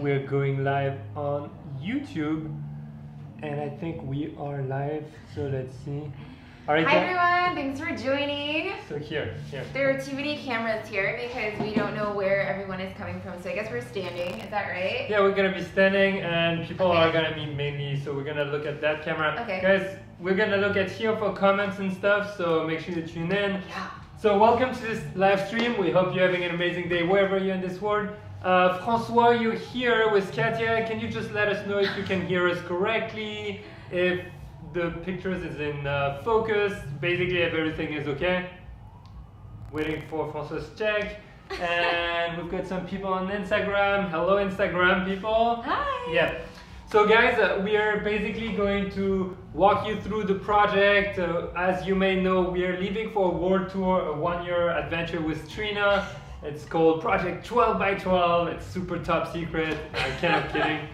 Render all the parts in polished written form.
we're going live on YouTube, and I think we are live. So let's see. All right. Hi everyone, thanks for joining. So here. There are too many cameras here because we don't know where everyone is coming from. So I guess we're standing. Is that right? Yeah, we're gonna be standing, and people are gonna be mainly. So we're gonna look at that camera. Okay. Guys, we're gonna look at here for comments and stuff. So make sure to tune in. Yeah. So welcome to this live stream. We hope you're having an amazing day wherever you're in this world. Francois, you're here with Katia. Can you just let us know if you can hear us correctly? If the pictures is in focus, basically if everything is okay. Waiting for Francois' check. And we've got some people on Instagram. Hello Instagram people. Hi. Yeah. So guys, we are basically going to walk you through the project. As you may know, we are leaving for a world tour, a one-year adventure with Trina. It's called Project 12 by 12. It's super top secret. I'm kind of kidding.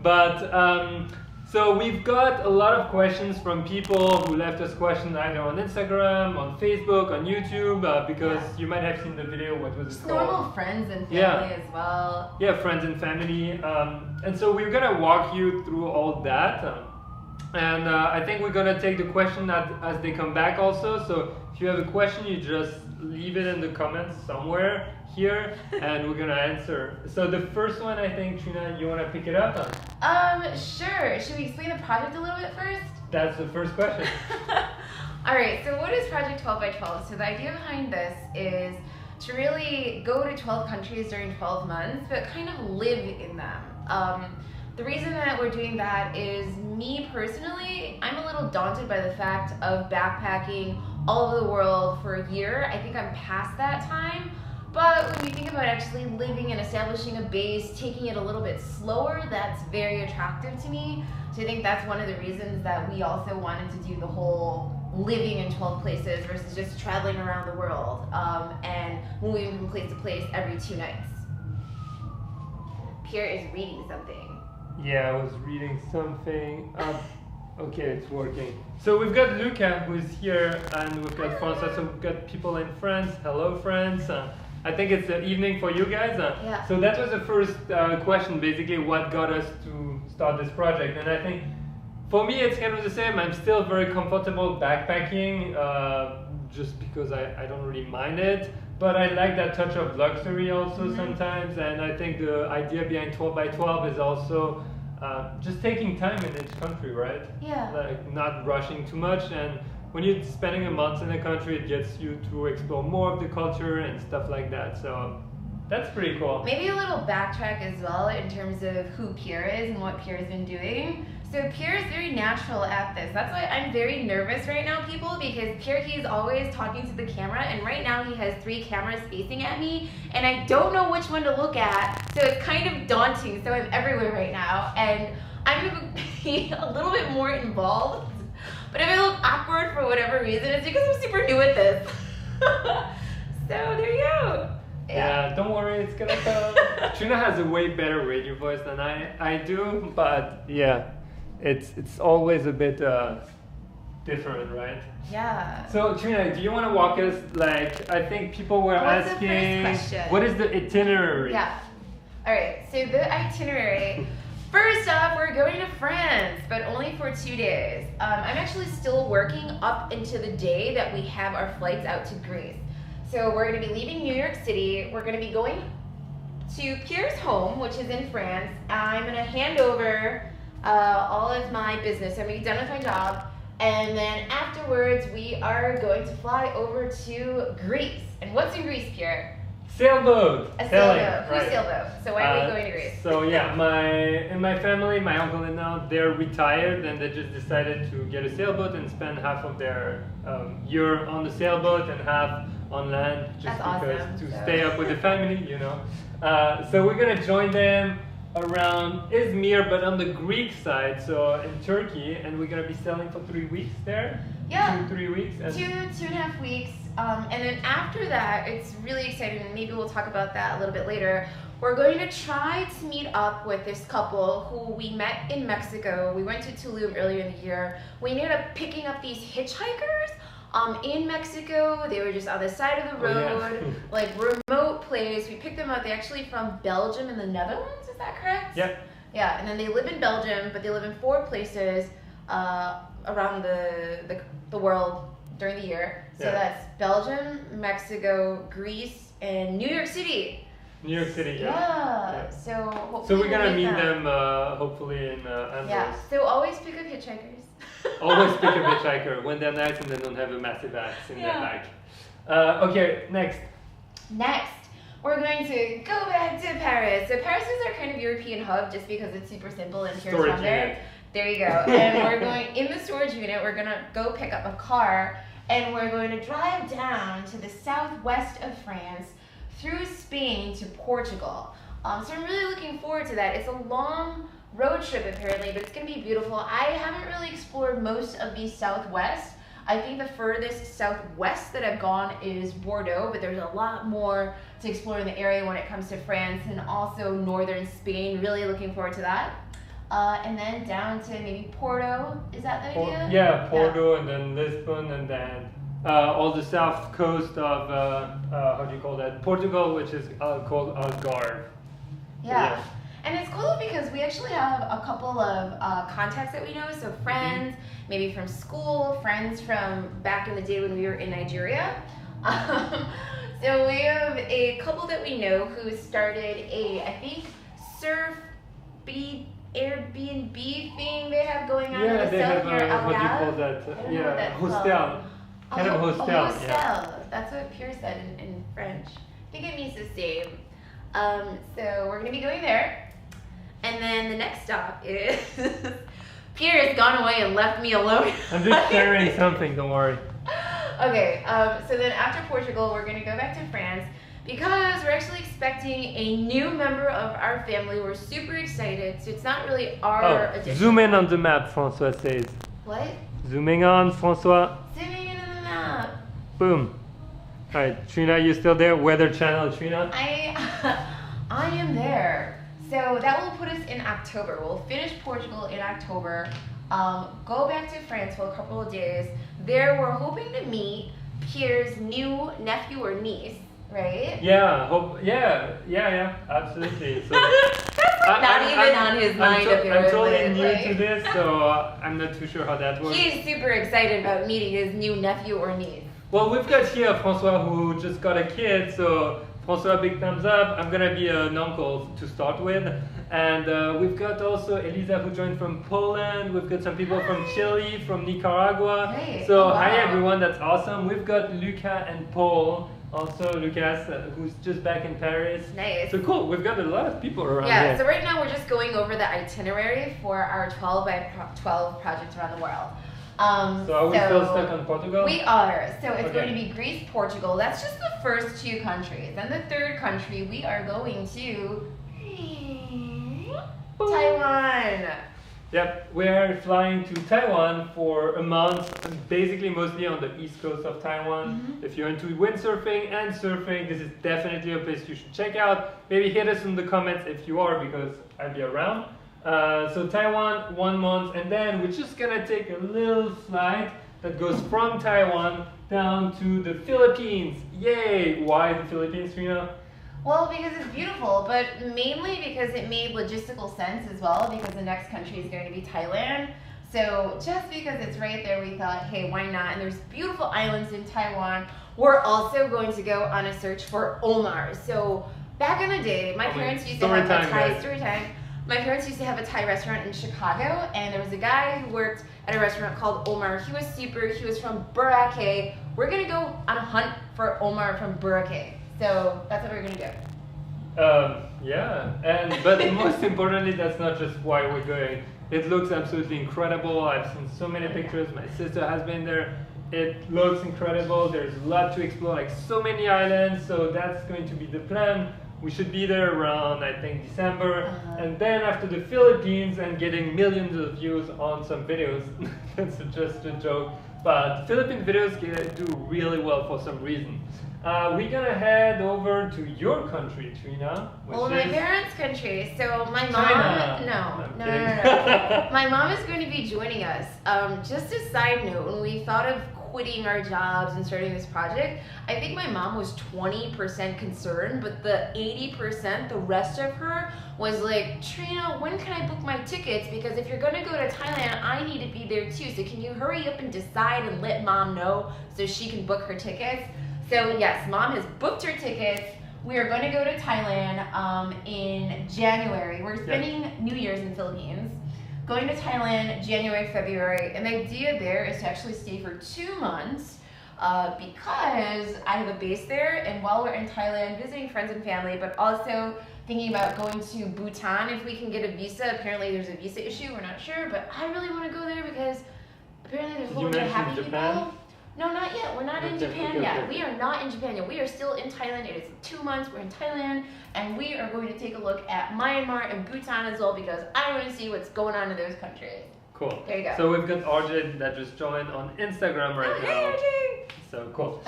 But so we've got a lot of questions from people who left us questions either on Instagram, on Facebook, on YouTube, because you might have seen the video. What was it called? Normal friends and family as well. Yeah, friends and family. And so we're gonna walk you through all that. And I think we're gonna take the question as they come back also. So if you have a question, you just leave it in the comments somewhere here, and we're gonna answer. So the first one, I think, Trina, you wanna pick it up? Sure. Should we explain the project a little bit first? That's the first question. All right, so what is Project 12 by 12? So the idea behind this is to really go to 12 countries during 12 months, but kind of live in them. The reason that we're doing that is me personally, I'm a little daunted by the fact of backpacking all over the world for a year. I think I'm past that time. But when you think about actually living and establishing a base, taking it a little bit slower, that's very attractive to me. So I think that's one of the reasons that we also wanted to do the whole living in 12 places versus just traveling around the world and moving from place to place every 2 nights. Pierre is reading something. Yeah, I was reading something. Okay, it's working. So we've got Luca who's here, and we've got Francois, so we've got people in France. Hello, France. I think it's the evening for you guys. Yeah. So that was the first question, basically, what got us to start this project. And I think for me, it's kind of the same. I'm still very comfortable backpacking just because I don't really mind it. But I like that touch of luxury also sometimes. And I think the idea behind 12 by 12 is also just taking time in each country, right? Yeah. Like not rushing too much. And when you're spending a month in a country, it gets you to explore more of the culture and stuff like that. So that's pretty cool. Maybe a little backtrack as well in terms of who Pierre is and what Pierre's been doing. So Pierre is very natural at this. That's why I'm very nervous right now, people, because Pierre, he's always talking to the camera, and right now he has 3 cameras facing at me, and I don't know which one to look at, so it's kind of daunting. So I'm everywhere right now, and I'm gonna be a little bit more involved. But if I look awkward for whatever reason, it's because I'm super new at this. So there you go. Yeah, don't worry, it's gonna come. Trina has a way better radio voice than I do, but yeah, it's always a bit different, right? Yeah. So Trina, do you want to walk us, like, I think people were asking, the first question? What is the itinerary? Yeah. All right, so the itinerary. First off, we're going to France, but only for 2 days. I'm actually still working up into the day that we have our flights out to Greece. So we're going to be leaving New York City. We're going to be going to Pierre's home, which is in France. I'm going to hand over all of my business. I'm going to be done with my job. And then afterwards, we are going to fly over to Greece. And what's in Greece, Pierre? Sailboat. A Sailing, sailboat. right. Who's sailboat? So why are we going to Greece? So yeah, in my family, my uncle and aunt, they're retired, and they just decided to get a sailboat and spend half of their year on the sailboat and half on land, just to stay up with the family, you know. So we're gonna join them around Izmir, but on the Greek side, so in Turkey, and we're gonna be sailing for 3 weeks there. Yeah. 2-3 weeks. And 2.5 weeks. And then after that, it's really exciting, and maybe we'll talk about that a little bit later. We're going to try to meet up with this couple who we met in Mexico. We went to Tulum earlier in the year. We ended up picking up these hitchhikers in Mexico. They were just on the side of the road, like remote remote place. We picked them up. They're actually from Belgium and the Netherlands. Is that correct? Yeah. Yeah, and then they live in Belgium, but they live in 4 places around the world during the year. So that's Belgium, Mexico, Greece, and New York City. New York City, Yeah. So hopefully so we're gonna meet them. Hopefully in Andros. Yeah. So always pick up hitchhikers. Always pick a hitchhiker when they're nice and they don't have a massive axe in their bag. Okay, next. Next, we're going to go back to Paris. So Paris is our kind of European hub just because it's super simple and Pierre's from there. There you go. And we're going, in the storage unit, we're going to go pick up a car and we're going to drive down to the southwest of France through Spain to Portugal. So I'm really looking forward to that. It's a long road trip apparently, but it's going to be beautiful. I haven't really explored most of the southwest. I think the furthest southwest that I've gone is Bordeaux, but there's a lot more to explore in the area when it comes to France and also northern Spain. Really looking forward to that. And then down to maybe Porto. Is that the idea? Yeah, Porto and then Lisbon and then all the south coast of, how do you call that? Portugal, which is called Algarve. Yeah. And it's cool because we actually have a couple of contacts that we know, so friends, maybe from school, friends from back in the day when we were in Nigeria. So we have a couple that we know who started I think, Airbnb thing they have going on in the south near Algarve. What do you call that? Hostel. Kind of hostel. Hostel. Yeah. That's what Pierre said in French. I think it means the same. So we're going to be going there. And then the next stop is Pierre has gone away and left me alone. I'm just sharing something, don't worry. Okay, so then after Portugal, we're going to go back to France because we're actually expecting a new member of our family. We're super excited. So it's not really our addition. Zoom in on the map, François says. What? Zooming on, François. Zooming in on the map. Boom. All right, Trina, you still there? Weather Channel, Trina? I am there. So that will put us in October. We'll finish Portugal in October, go back to France for a couple of days. There we're hoping to meet Pierre's new nephew or niece, right? Yeah, absolutely. So, not even on his mind apparently. I'm totally new to this, so I'm not too sure how that works. He's super excited about meeting his new nephew or niece. Well, we've got here François who just got a kid, so François, big thumbs up. I'm gonna be an uncle to start with. And we've got also Elisa who joined from Poland. We've got some people from Chile, from Nicaragua. Great. So wow. Hi everyone, that's awesome. We've got Luca and Paul, also Lucas, who's just back in Paris. Nice. So cool, we've got a lot of people around here. here. So right now we're just going over the itinerary for our 12 by 12 project around the world. So are we still stuck on Portugal? We are. So it's going to be Greece, Portugal. That's just the first 2 countries. And the third country, we are going to Taiwan. Yep, we are flying to Taiwan for a month, basically mostly on the east coast of Taiwan. If you're into windsurfing and surfing, this is definitely a place you should check out. Maybe hit us in the comments if you are, because I'll be around. So Taiwan, 1 month, and then we're just gonna take a little flight that goes from Taiwan down to the Philippines. Yay! Why the Philippines, Rina? Well, because it's beautiful, but mainly because it made logistical sense as well, because the next country is going to be Thailand. So just because it's right there, we thought, hey, why not? And there's beautiful islands in Taiwan. We're also going to go on a search for Omar. So back in the day, my parents used to have a Thai story time. My parents used to have a Thai restaurant in Chicago, and there was a guy who worked at a restaurant called Omar. He was super, he was from Boracay. We're gonna go on a hunt for Omar from Boracay. So that's what we're gonna do. Yeah, but most importantly, that's not just why we're going. It looks absolutely incredible. I've seen so many pictures. My sister has been there. It looks incredible. There's a lot to explore, like so many islands. So that's going to be the plan. We should be there around, I think, December. And then after the Philippines and getting millions of views on some videos. That's just a joke. But Philippine videos do really well for some reason. We're gonna head over to your country, Trina. Well, my parents' country. So my mom, China. No. My mom is going to be joining us. Just a side note, when we thought of quitting our jobs and starting this project, I think my mom was 20% concerned, but the 80%, the rest of her was like, Trina, when can I book my tickets? Because if you're gonna go to Thailand, I need to be there too. So can you hurry up and decide and let mom know so she can book her tickets? So yes, mom has booked her tickets. We are going to go to Thailand in January. We're spending New Year's in the Philippines. Going to Thailand January, February, and the idea there is to actually stay for 2 months because I have a base there, and while we're in Thailand, visiting friends and family, but also thinking about going to Bhutan if we can get a visa. Apparently there's a visa issue, we're not sure, but I really want to go there because apparently there's a whole bunch of happy people. No, not yet. We're not in Japan yet. We are not in Japan yet. We are still in Thailand. It is 2 months. We're in Thailand, and we are going to take a look at Myanmar and Bhutan as well because I want to see what's going on in those countries. Cool. There you go. So we've got RJ that just joined on Instagram right now. Hey, RJ! So cool.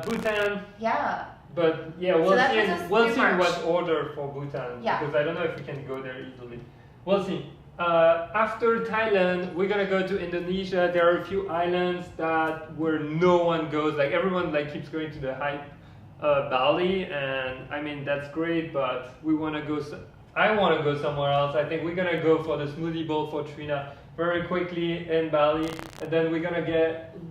Bhutan. Yeah. But yeah, we'll see in March. what order for Bhutan because I don't know if we can go there easily. We'll see. After Thailand, we're gonna go to Indonesia. There are a few islands where no one goes. Like everyone keeps going to the hype Bali, and I mean that's great, but we want to go. I want to go somewhere else. I think we're gonna go for the smoothie bowl for Trina very quickly in Bali, and then we're gonna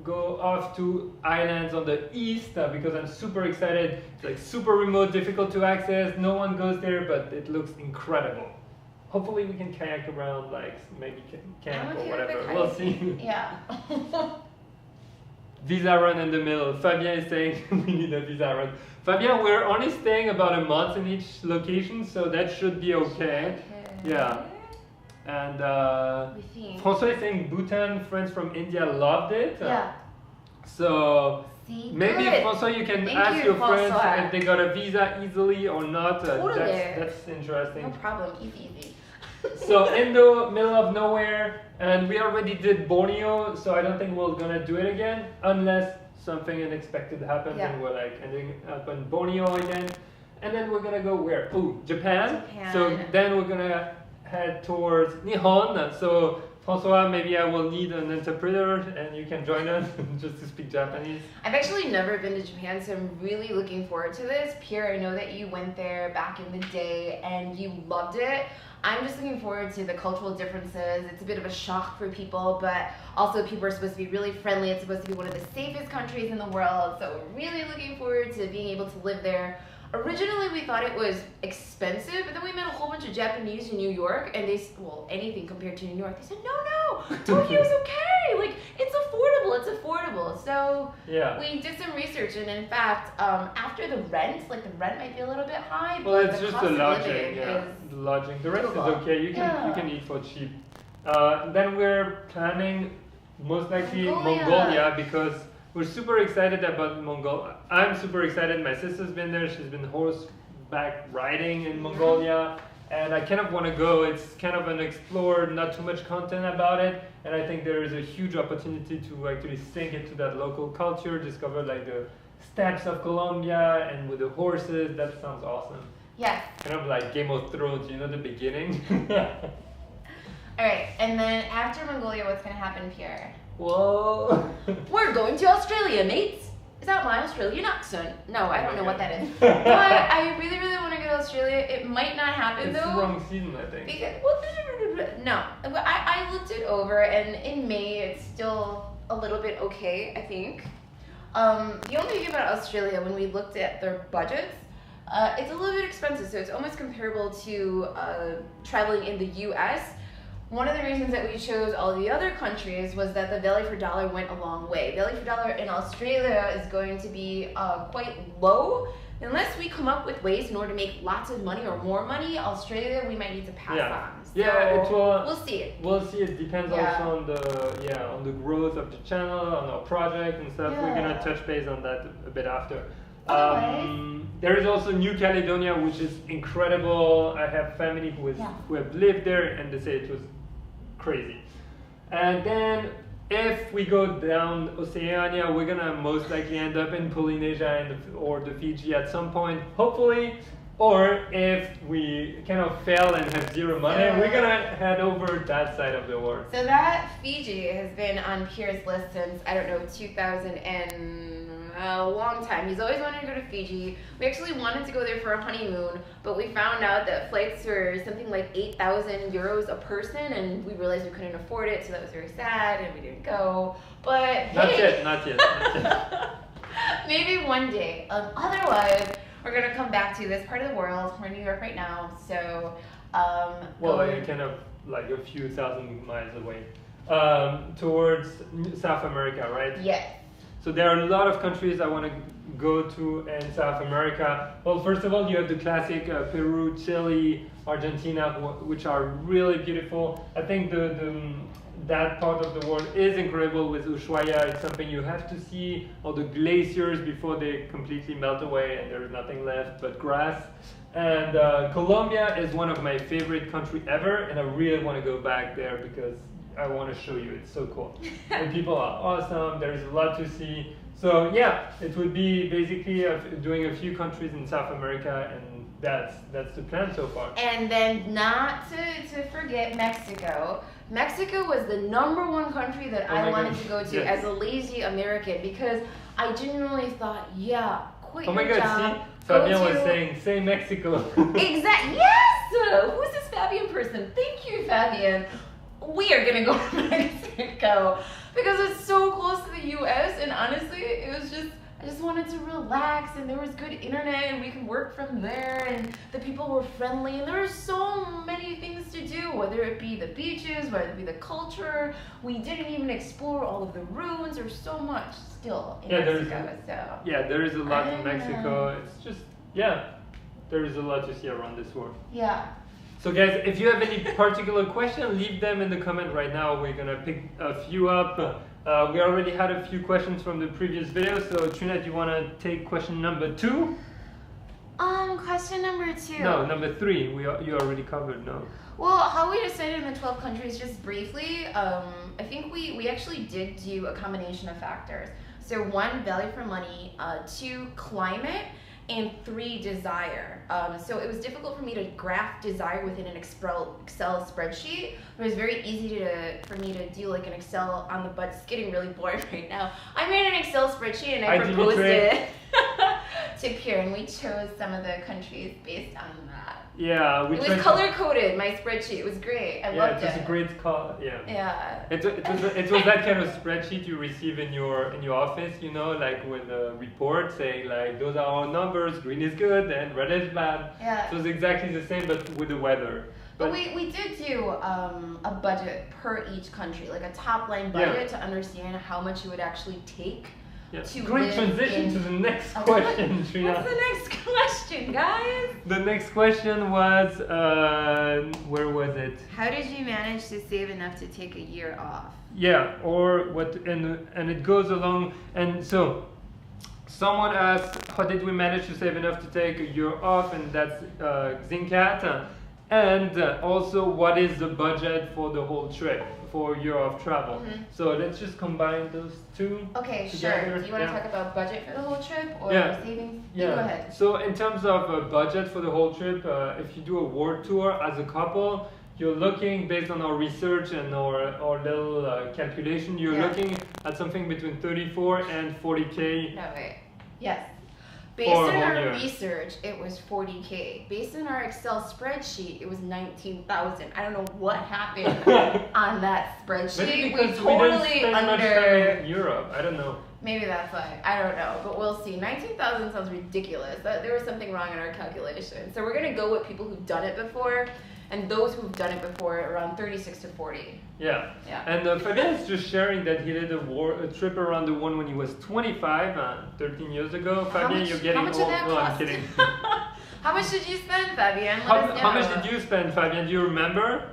go off to islands on the east because I'm super excited. It's like super remote, difficult to access. No one goes there, but it looks incredible. Hopefully we can kayak around, maybe camp or whatever. We'll see. Yeah. Visa run in the middle. Fabien is saying we need a visa run. Fabien, we're only staying about a month in each location, so that should be okay. Yeah. And François is saying Bhutan, friends from India loved it. Yeah. So maybe good. François, you can Thank ask you, your friends François. if they got a visa easily or not. Totally. That's interesting. No problem. Easy. So in the middle of nowhere, and we already did Borneo, so I don't think we're gonna do it again unless something unexpected happens and we're ending up in Borneo again. And then we're gonna go where? Oh, Japan. So then we're gonna head towards Nihon. So François, maybe I will need an interpreter and you can join us just to speak Japanese. I've actually never been to Japan, so I'm really looking forward to this. Pierre, I know that you went there back in the day and you loved it. I'm just looking forward to the cultural differences. It's a bit of a shock for people, but also people are supposed to be really friendly. It's supposed to be one of the safest countries in the world, so we're really looking forward to being able to live there. Originally, we thought it was expensive, but then we met a whole bunch of Japanese in New York, and anything compared to New York, they said, no, Tokyo's okay, it's affordable. So we did some research, and in fact, after the rent might be a little bit high, well, but it's the just cost the of lodging, living is the lodging. The rest doable. is okay. You can eat for cheap. Then we're planning most likely Mongolia because we're super excited about Mongolia. I'm super excited. My sister's been there. She's been horseback riding in Mongolia. And I kind of want to go. It's kind of unexplored, not too much content about it. And I think there is a huge opportunity to actually sink into that local culture, discover the steppes of Colombia and with the horses. That sounds awesome. Yes. Kind of like Game of Thrones, the beginning. All right, and then after Mongolia, what's going to happen, Pierre? Whoa. We're going to Australia, mates. Is that my Australian accent? No, I don't know what that is. But I really, really want to go to Australia. It might not happen it's though. It's the wrong season, I think. No, I looked it over, and in May it's still a little bit okay, I think. The only thing about Australia, when we looked at their budgets, it's a little bit expensive, so it's almost comparable to traveling in the U.S. One of the reasons that we chose all the other countries was that the value for dollar went a long way. Value for dollar in Australia is going to be quite low. Unless we come up with ways in order to make lots of money or more money, Australia we might need to pass on. So we'll see it. We'll see. It depends also on the growth of the channel, on our project and stuff. We're gonna touch base on that a bit after. There is also New Caledonia, which is incredible. I have family who have lived there, and they say it was crazy. And then if we go down Oceania, we're gonna most likely end up in Polynesia or the Fiji at some point, hopefully. Or if we kind of fail and have zero money, we're gonna head over that side of the world. So that Fiji has been on Pierre's list since, I don't know, 2000 and a long time. He's always wanted to go to Fiji. We actually wanted to go there for a honeymoon, but we found out that flights were something like 8,000 euros a person, and we realized we couldn't afford it, so that was very sad, and we didn't go. But not yet. Maybe one day. Otherwise, we're gonna come back to this part of the world. We're in New York right now, so well, you're kind of like a few thousand miles away, towards South America, right? Yes. So there are a lot of countries I want to go to in South America. Well, first of all, you have the classic Peru, Chile, Argentina, which are really beautiful. I think that part of the world is incredible with Ushuaia. It's something you have to see, all the glaciers before they completely melt away and there's nothing left but grass. And Colombia is one of my favorite countries ever, and I really want to go back there because I want to show you. It's so cool. The people are awesome. There's a lot to see. So yeah, it would be basically doing a few countries in South America, and that's the plan so far. And then not to forget Mexico. Mexico was the #1 country that I wanted to go to as a lazy American, because I genuinely thought, quit your job. See? Fabian was saying, say Mexico. Exactly. Yes! Who's this Fabian person? Thank you, Fabian. We are gonna go to Mexico because it's so close to the US, and honestly, it was just, I just wanted to relax, and there was good internet, and we could work from there, and the people were friendly, and there were so many things to do, whether it be the beaches, whether it be the culture. We didn't even explore all of the ruins. There's so much still in Mexico. There is a lot in Mexico. It's just, there is a lot to see around this world. Yeah. So guys, if you have any particular question, leave them in the comment right now. We're gonna pick a few up. We already had a few questions from the previous video. So Trina, do you wanna take question number 2? Question number 2. No, number 3. You already covered. No. Well, how we decided on the 12 countries, just briefly, I think we actually did do a combination of factors. So 1, value for money, 2, climate, and 3, desire. So it was difficult for me to graph desire within an Excel spreadsheet. It was very easy for me to do like an Excel on the butt. It's getting really boring right now. I made an Excel spreadsheet and I proposed it to Pierre, and we chose some of the countries based on that. Yeah, it was color coded. My spreadsheet. It was great. I loved it. It was a great call. Yeah. Yeah. It was that kind of spreadsheet you receive in your office, you know, like with a report saying like those are our numbers, green is good and red is bad. Yeah. So it's exactly the same, but with the weather. But we did do a budget per each country, like a top line budget to understand how much it would actually take. Great transition to the next question, Trina. What's the next question, guys? The next question was, where was it? How did you manage to save enough to take a year off? Yeah, or what, and it goes along, and so someone asked, how did we manage to save enough to take a year off, and that's Zincat. And also, what is the budget for the whole trip, for a year of travel? So let's just combine those two. Okay, together. sure. Do you want to talk about budget for the whole trip or savings? Yeah. Go ahead. So in terms of budget for the whole trip, if you do a world tour as a couple, you're looking, based on our research and our little calculation, you're looking at something between 34 and 40K. No, wait. Yes. Based on our research, it was 40K. Based on our Excel spreadsheet, it was 19,000. I don't know what happened on that spreadsheet. Maybe because we totally didn't spend much time in Europe. I don't know. Maybe that's why. I don't know, but we'll see. 19,000 sounds ridiculous. There was something wrong in our calculation. So we're gonna go with people who've done it before, and those who've done it before, around 36 to 40. Yeah. And Fabian is just sharing that he did a trip around the world when he was 25, 13 years ago. Fabian, you're getting old. No, I'm kidding. How much did you spend, Fabian? How much did you spend, Fabian? Do you remember?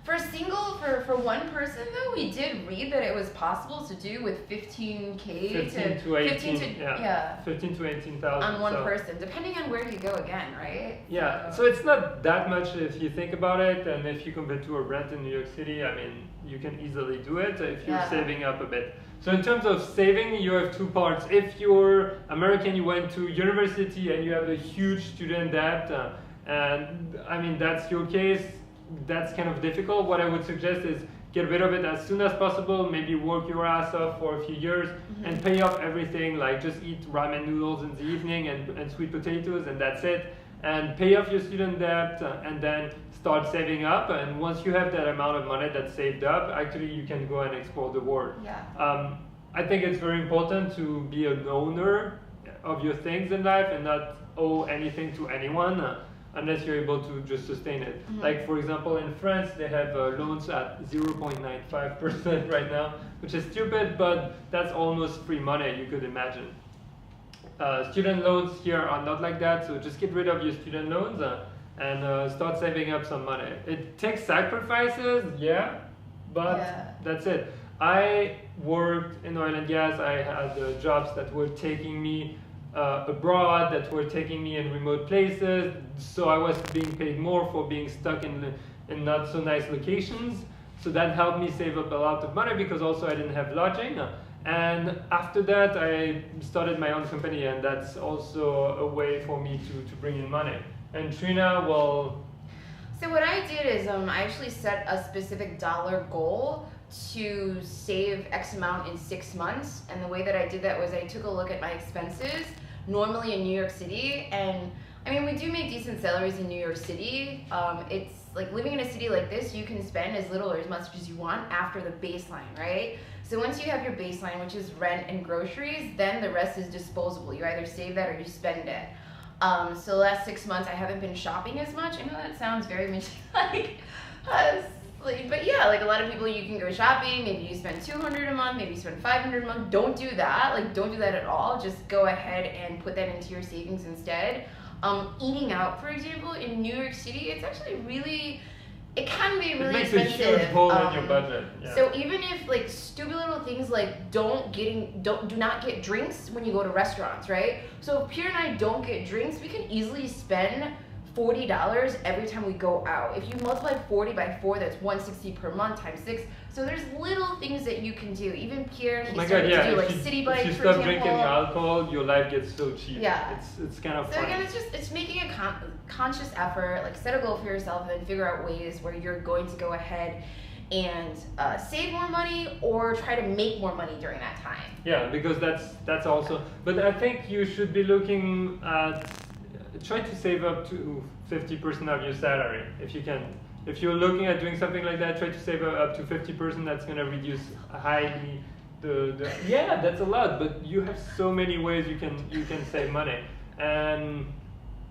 For one person though, we did read that it was possible to do with 15K 15 to 18, 15 to, yeah. 15 to 18,000 on one person, depending on where you go again, right? Yeah, so it's not that much if you think about it, and if you compare to a rent in New York City, I mean, you can easily do it if you're saving up a bit. So in terms of saving, you have two parts. If you're American, you went to university and you have a huge student debt, and I mean, that's your case, that's kind of difficult. What I would suggest is get rid of it as soon as possible, maybe work your ass off for a few years and pay off everything, like just eat ramen noodles in the evening and sweet potatoes, and that's it. And pay off your student debt and then start saving up. And once you have that amount of money that's saved up, actually you can go and explore the world. I think it's very important to be an owner of your things in life and not owe anything to anyone. Unless you're able to just sustain it. Like for example, in France, they have loans at 0.95% right now, which is stupid, but that's almost free money, you could imagine. Student loans here are not like that, so just get rid of your student loans and start saving up some money. It takes sacrifices, yeah, but that's it. I worked in oil and gas. I had jobs that were taking me abroad, that were taking me in remote places, so I was being paid more for being stuck in not so nice locations. So that helped me save up a lot of money because also I didn't have lodging. And after that, I started my own company, and that's also a way for me to bring in money. And Trina, well... So what I did is I actually set a specific dollar goal to save X amount in 6 months. And the way that I did that was I took a look at my expenses, normally in New York City. And I mean, we do make decent salaries in New York City. It's like living in a city like this, you can spend as little or as much as you want after the baseline, right? So once you have your baseline, which is rent and groceries, then the rest is disposable. You either save that or you spend it. So the last 6 months, I haven't been shopping as much. I know that sounds very much like, but yeah, like a lot of people, you can go shopping. Maybe you spend $200 a month, maybe you spend $500 a month. Don't do that. Like, don't do that at all. Just go ahead and put that into your savings instead. Eating out, for example, in New York City, it's actually really, it can be really expensive. It makes a huge hole in your budget. Yeah. So even if like stupid little things like do not get drinks when you go to restaurants, right? So if Pierre and I don't get drinks, we can easily spend $40 every time we go out. If you multiply 40 by 4, that's $160 per month times 6. So there's little things that you can do. Even Pierre, he started to do like city bikes, for example. If you stop drinking alcohol, your life gets so cheap. Yeah. It's kind of so funny. again, it's making a conscious effort, like set a goal for yourself and then figure out ways where you're going to go ahead and save more money or try to make more money during that time. Yeah, because that's also, but I think you should be looking at, try to save up to 50% of your salary if you can. If you're looking at doing something like that, try to save up to 50%. That's going to reduce highly yeah, that's a lot, but you have so many ways you can save money. And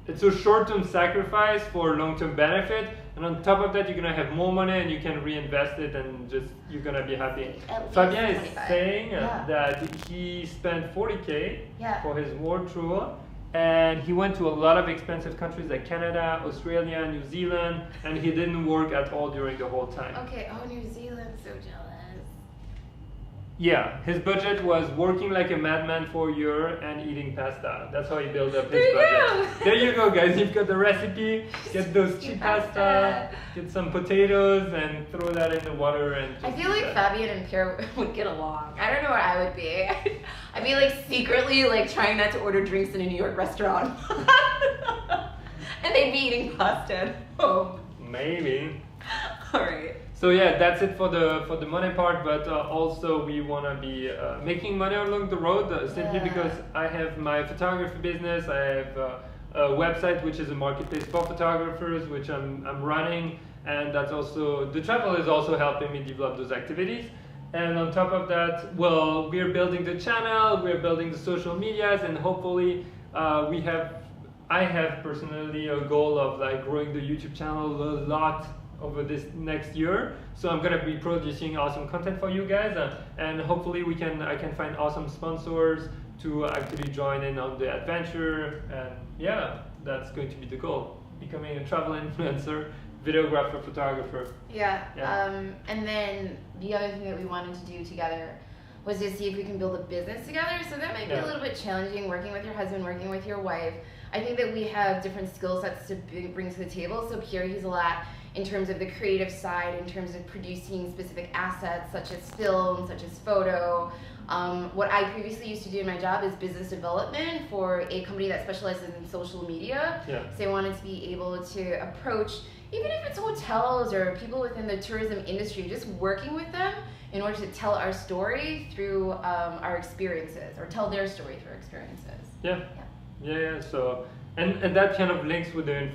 it's a short-term sacrifice for long-term benefit, and on top of that, you're gonna have more money and you can reinvest it, and just you're gonna be happy. Fabien is saying that he spent 40K for his world tour, and he went to a lot of expensive countries like Canada, Australia, New Zealand, and he didn't work at all during the whole time. Okay, oh, New Zealand, so jealous. Yeah, his budget was working like a madman for a year and eating pasta. That's how he built up his budget. There you go, guys. You've got the recipe. Get those cheap pasta, get some potatoes, and throw that in the water. And I feel like Fabien and Pierre would get along. I don't know where I would be. I'd be like secretly like trying not to order drinks in a New York restaurant, and they'd be eating pasta at home. Maybe. All right. So yeah, that's it for the money part, but also we want to be making money along the road simply because I have my photography business. I have a website which is a marketplace for photographers, which I'm running, and that's also, the travel is also helping me develop those activities. And on top of that, well, we're building the channel, we're building the social medias, and hopefully I have personally a goal of like growing the YouTube channel a lot over this next year. So I'm gonna be producing awesome content for you guys, and hopefully I can find awesome sponsors to actually join in on the adventure. And yeah, that's going to be the goal, becoming a travel influencer videographer, photographer. Yeah. Yeah. And then the other thing that we wanted to do together was to see if we can build a business together. So that might be a little bit challenging, working with your husband, working with your wife. I think that we have different skill sets to bring to the table. So Pierre, he's a lot in terms of the creative side, in terms of producing specific assets such as film, such as photo. What I previously used to do in my job is business development for a company that specializes in social media. Yeah. So I wanted to be able to approach, even if it's hotels or people within the tourism industry, just working with them in order to tell our story through our experiences, or tell their story through our experiences. Yeah. So, and that kind of links with the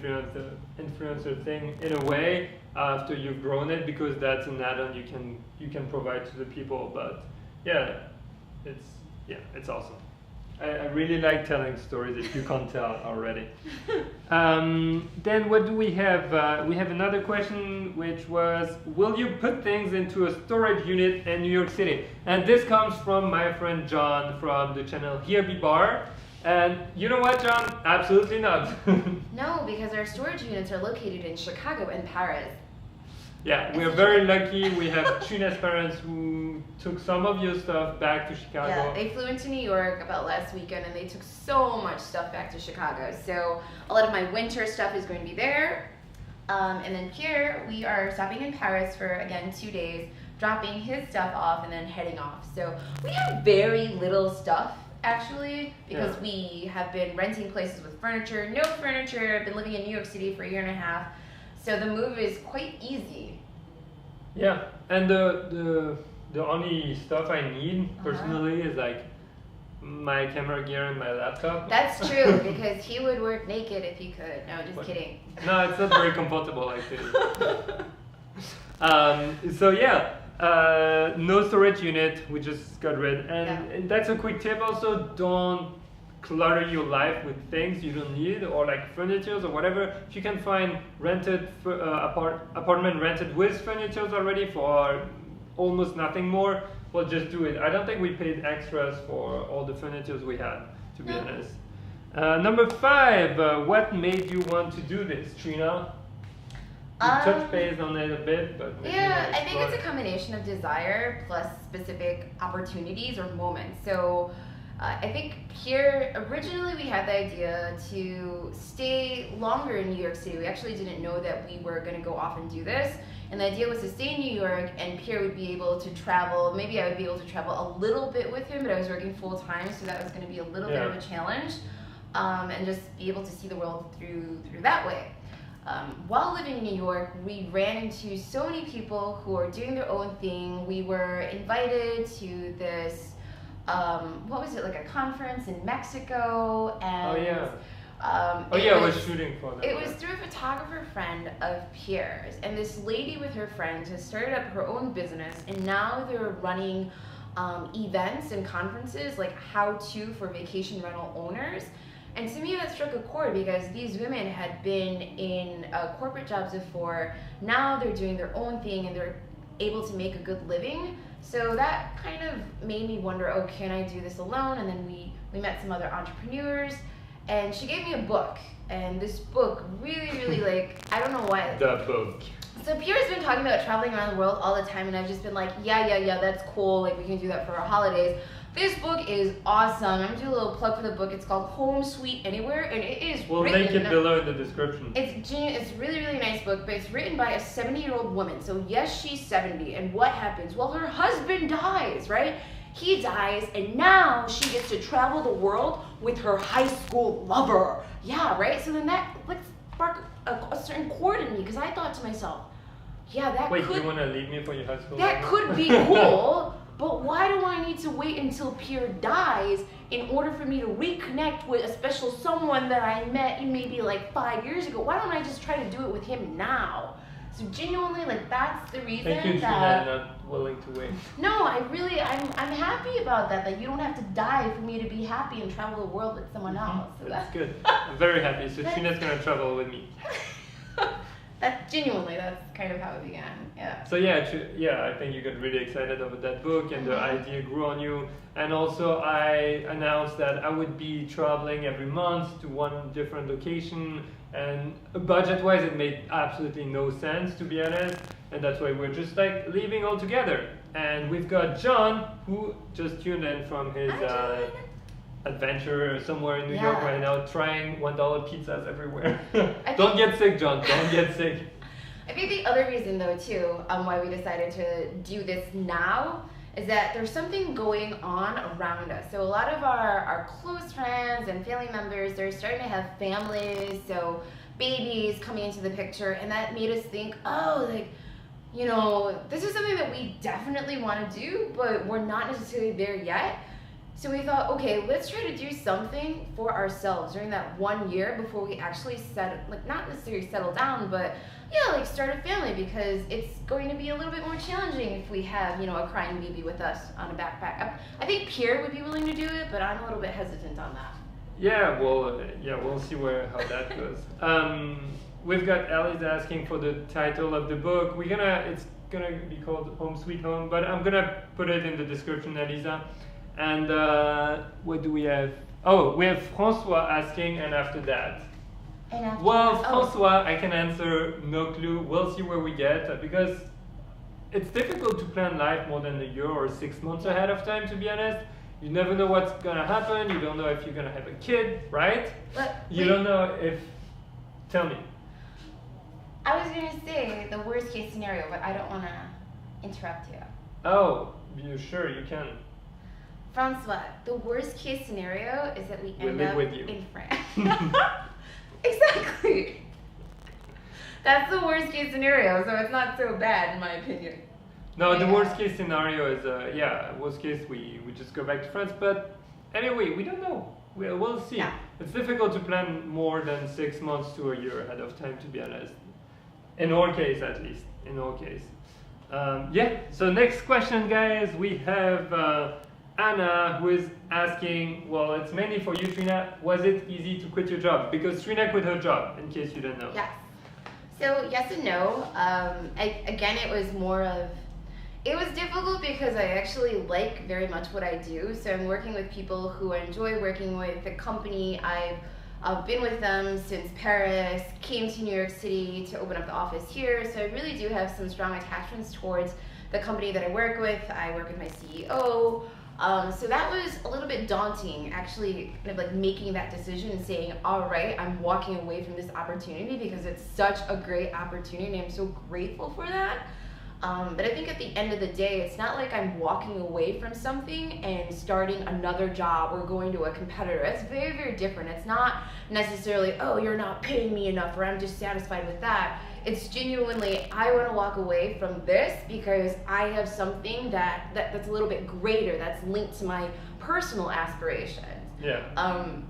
influencer thing in a way after you've grown it, because that's an add-on you can provide to the people. But yeah, it's awesome. I really like telling stories that you can't tell already. Then what do we have? We have another question, which was, will you put things into a storage unit in New York City? And this comes from my friend John from the channel Here Be Bar. And you know what, John? Absolutely not. No, because our storage units are located in Chicago and Paris. Yeah, we are very lucky. We have Trina's parents who took some of your stuff back to Chicago. Yeah, they flew into New York about last weekend and they took so much stuff back to Chicago. So a lot of my winter stuff is going to be there. And then Pierre, we are stopping in Paris for, again, 2 days, dropping his stuff off and then heading off. So we have very little stuff, actually, because we have been renting places with furniture, no furniture. I've been living in New York City for a year and a half. So the move is quite easy. Yeah, and the only stuff I need personally is like my camera gear and my laptop. That's true, because he would work naked if he could. No, just kidding. No, it's not very comfortable actually. So yeah, no storage unit, we just got rid. And that's a quick tip also, don't clutter your life with things you don't need, or like furnitures or whatever. If you can find rented apartment rented with furnitures already for almost nothing more, well, just do it. I don't think we paid extras for all the furnitures we had, to be honest. Number 5, what made you want to do this, Trina? You touched base on it a bit, but maybe I think it's a combination of desire plus specific opportunities or moments. So I think here, originally we had the idea to stay longer in New York City. We actually didn't know that we were going to go off and do this. And the idea was to stay in New York, and Pierre would be able to travel. Maybe I would be able to travel a little bit with him, but I was working full time, so that was going to be a little bit of a challenge. And just be able to see the world through that way. While living in New York, we ran into so many people who are doing their own thing. We were invited to this, what was it, like a conference in Mexico, and I was shooting for them. It was through a photographer friend of Pierre's, and this lady with her friends has started up her own business, and now they're running events and conferences like how-to for vacation rental owners. And to me that struck a chord, because these women had been in corporate jobs before. Now they're doing their own thing and they're able to make a good living. So that kind of made me wonder, oh, can I do this alone? And then we met some other entrepreneurs, and she gave me a book. And this book really like, I don't know why. The book. So Pierre's been talking about traveling around the world all the time, and I've just been like, yeah, that's cool. Like, we can do that for our holidays. This book is awesome. I'm gonna do a little plug for the book. It's called Home Sweet Anywhere, and it is We'll link it below in the description. It's really nice book, but it's written by a 70-year-old woman. So yes, she's 70, and what happens? Well, her husband dies, right? He dies, and now she gets to travel the world with her high school lover. Yeah, right? So then that sparked a certain chord in me, because I thought to myself, yeah, that Wait, could... you want to leave me for your high school That lover? could be cool, but why do I need to wait until Pierre dies in order for me to reconnect with a special someone that I met maybe like 5 years ago? Why don't I just try to do it with him now? So genuinely, like, that's the reason Thank you, that... Trina, not willing to wait. No, I'm happy about that you don't have to die for me to be happy and travel the world with someone else. So that's good. I'm very happy. So Trina's going to travel with me. That's kind of how it began. Yeah. So I think you got really excited over that book, and the idea grew on you. And also I announced that I would be traveling every month to one different location, And budget-wise, it made absolutely no sense, to be honest. And that's why we're just like leaving altogether. And we've got John, who just tuned in from his adventure somewhere in New York right now, trying $1 pizzas everywhere. Don't get sick, John. Don't get sick. I think the other reason, though, too, why we decided to do this now is that there's something going on around us. So a lot of our close friends and family members, they're starting to have families, so babies coming into the picture, and that made us think, oh, like, you know, this is something that we definitely want to do, but we're not necessarily there yet. So we thought, okay, let's try to do something for ourselves during that 1 year before we actually not necessarily settle down, but yeah, like start a family, because it's going to be a little bit more challenging if we have, you know, a crying baby with us on a backpack. I think Pierre would be willing to do it, but I'm a little bit hesitant on that. Yeah, well, we'll see how that goes. We've got Ellie's asking for the title of the book. It's gonna be called Home Sweet Home, but I'm gonna put it in the description, Elisa. And what do we have? Oh, we have François asking, and after that. François, I can answer no clue. We'll see where we get, because it's difficult to plan life more than a year or 6 months ahead of time, to be honest. You never know what's gonna happen. You don't know if you're gonna have a kid, right? You don't know if. Tell me. I was gonna say the worst case scenario, but I don't wanna interrupt you. Oh, you sure you can. Francois, the worst case scenario is that we end up in France. Exactly. That's the worst case scenario, so it's not so bad in my opinion. No, the worst case scenario is, worst case we just go back to France. But anyway, we don't know. We'll see. Yeah. It's difficult to plan more than 6 months to a year ahead of time, to be honest. In our case, at least. In our case. So next question, guys. We have Anna, who is asking, well, it's mainly for you, Trina. Was it easy to quit your job? Because Trina quit her job, in case you didn't know. Yes. So yes and no. Again, it was more of, it was difficult because I actually like very much what I do. So I'm working with people who I enjoy working with. The company, I've been with them since Paris, came to New York City to open up the office here. So I really do have some strong attachments towards the company that I work with. I work with my CEO. So that was a little bit daunting, actually, kind of like making that decision and saying, all right, I'm walking away from this opportunity because it's such a great opportunity. I'm so grateful for that. But I think at the end of the day, it's not like I'm walking away from something and starting another job or going to a competitor. It's very, very different. It's not necessarily, oh, you're not paying me enough or I'm dissatisfied with that. It's genuinely, I want to walk away from this because I have something that's a little bit greater, that's linked to my personal aspirations. Yeah.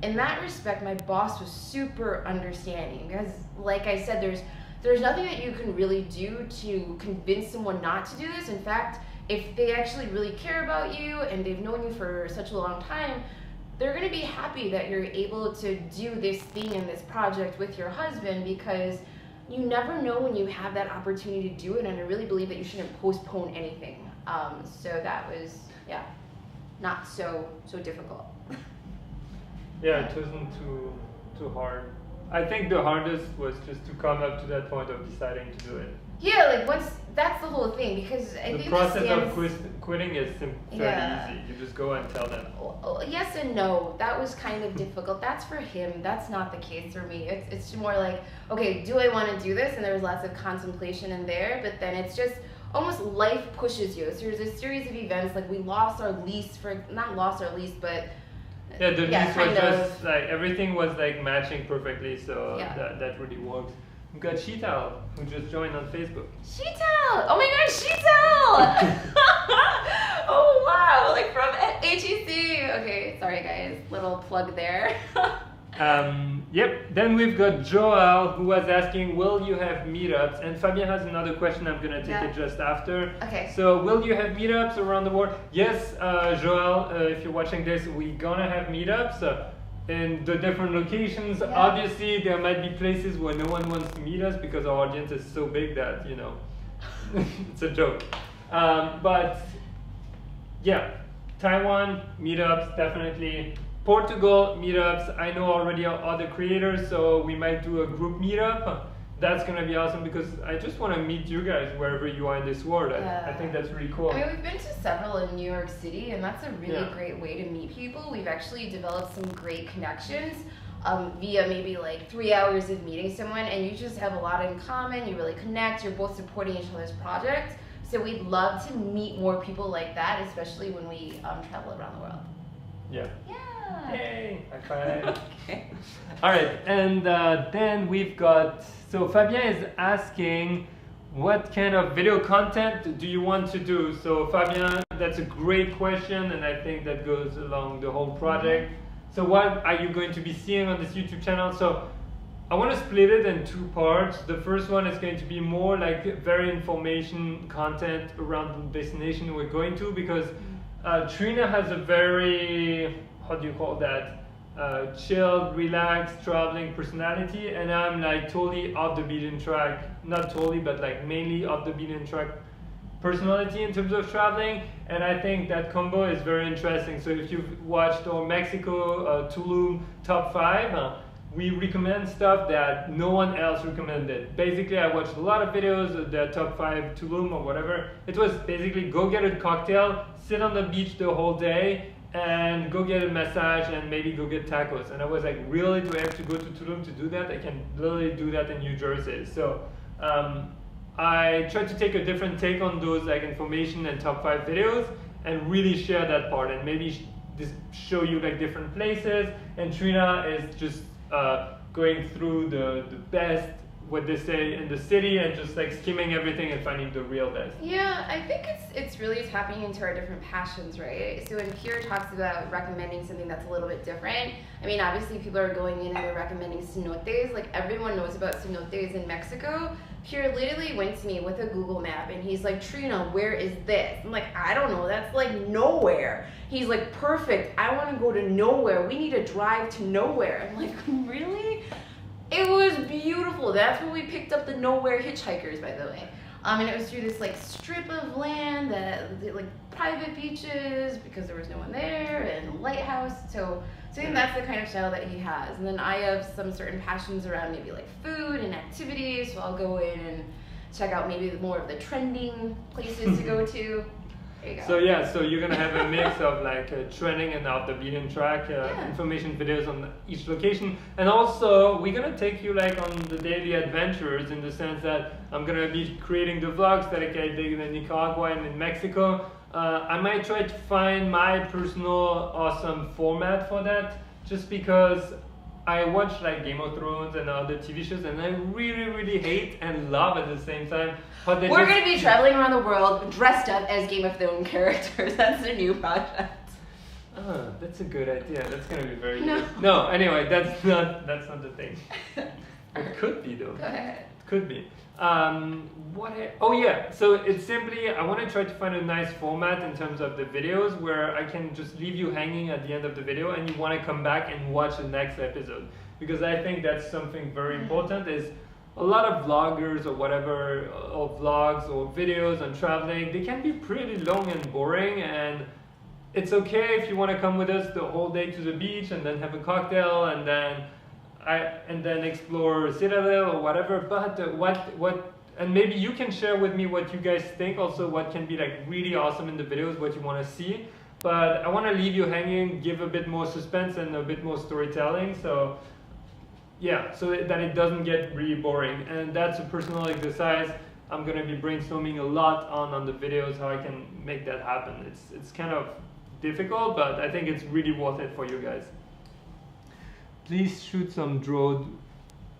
In that respect, my boss was super understanding because, like I said, there's nothing that you can really do to convince someone not to do this. In fact, if they actually really care about you and they've known you for such a long time, they're going to be happy that you're able to do this thing and this project with your husband, because you never know when you have that opportunity to do it, and I really believe that you shouldn't postpone anything. So that was, not so difficult. Yeah, it wasn't too hard. I think the hardest was just to come up to that point of deciding to do it. Yeah, like that's the whole thing, because I think the process of quitting is fairly easy. You just go and tell them. Yes and no. That was kind of difficult. That's for him. That's not the case for me. It's more like, okay, do I want to do this? And there was lots of contemplation in there, but then it's just almost life pushes you. So there's a series of events, like we lost our lease but yeah, the lease was just like everything was like matching perfectly, so that really works. We've got Sheetal, who just joined on Facebook. Sheetal! Oh my gosh, Sheetal! Oh wow, like from HEC. Okay, sorry guys, little plug there. Yep, then we've got Joel, who was asking, will you have meetups? And Fabien has another question, I'm gonna take it just after. Okay. So, will you have meetups around the world? Yes, Joel, if you're watching this, we're gonna have meetups in the different locations. Yeah. Obviously, there might be places where no one wants to meet us because our audience is so big that, you know, it's a joke. But, yeah, Taiwan, meetups, definitely. Portugal meetups, I know already other creators, so we might do a group meetup. That's gonna be awesome because I just want to meet you guys wherever you are in this world. I think that's really cool. I mean, we've been to several in New York City, and that's a really great way to meet people. We've actually developed some great connections via maybe like 3 hours of meeting someone, and you just have a lot in common. You really connect. You're both supporting each other's projects. So we'd love to meet more people like that, especially when we travel around the world. Yeah. Yeah. Yay! High five. Okay. All right, and then we've got, so Fabien is asking, what kind of video content do you want to do? So Fabien, that's a great question, and I think that goes along the whole project. So what are you going to be seeing on this YouTube channel? So I want to split it in 2 parts. The first one is going to be more like very information content around the destination we're going to, because Trina has a very, how do you call that? Chilled, relaxed, traveling personality, and I'm like totally off the beaten track. Not totally, but like mainly off the beaten track personality in terms of traveling, and I think that combo is very interesting. So if you've watched our Mexico, Tulum top 5, we recommend stuff that no one else recommended. Basically, I watched a lot of videos of the top 5 Tulum or whatever. It was basically go get a cocktail, sit on the beach the whole day, and go get a massage and maybe go get tacos. And I was like, really, do I have to go to Tulum to do that? I can literally do that in New Jersey. So I tried to take a different take on those like information and top 5 videos and really share that part and maybe just show you like different places. And Trina is just going through the best, what they say, in the city, and just like skimming everything and finding the real best. Yeah, I think it's really tapping into our different passions, right? So when Pierre talks about recommending something that's a little bit different, I mean, obviously people are going in and they're recommending cenotes. Like everyone knows about cenotes in Mexico. Pierre literally went to me with a Google map and he's like, Trina, where is this? I'm like, I don't know, that's like nowhere. He's like, perfect, I want to go to nowhere. We need to drive to nowhere. I'm like, really? It was beautiful. That's when we picked up the Nowhere Hitchhikers, by the way. And it was through this like strip of land that like private beaches because there was no one there, and a lighthouse. So I think that's the kind of style that he has. And then I have some certain passions around maybe like food and activities. So I'll go in and check out maybe more of the trending places to go to. There you go. So yeah, so you're gonna have a mix of like trending and off the beaten track information videos on each location, and also we're gonna take you like on the daily adventures in the sense that I'm gonna be creating the vlogs that I did in Nicaragua and in Mexico. I might try to find my personal awesome format for that, just because I watch like Game of Thrones and other TV shows, and I really hate and love at the same time. We're going to be traveling around the world dressed up as Game of Thrones characters. That's a new project. Oh, that's a good idea. That's going to be very good. No, anyway, that's not the thing. It could be though. Go ahead. It could be. Oh yeah, so it's simply, I want to try to find a nice format in terms of the videos where I can just leave you hanging at the end of the video and you want to come back and watch the next episode, because I think that's something very important. Is a lot of vloggers or whatever, or vlogs or videos on traveling, they can be pretty long and boring, and it's okay if you want to come with us the whole day to the beach and then have a cocktail and then explore Citadel or whatever, but what and maybe you can share with me what you guys think, also what can be like really awesome in the videos, what you want to see. But I want to leave you hanging, give a bit more suspense and a bit more storytelling, so yeah, so that it doesn't get really boring. And that's a personal exercise I'm going to be brainstorming a lot on the videos, how I can make that happen. It's kind of difficult, but I think it's really worth it for you guys. Please shoot some drone.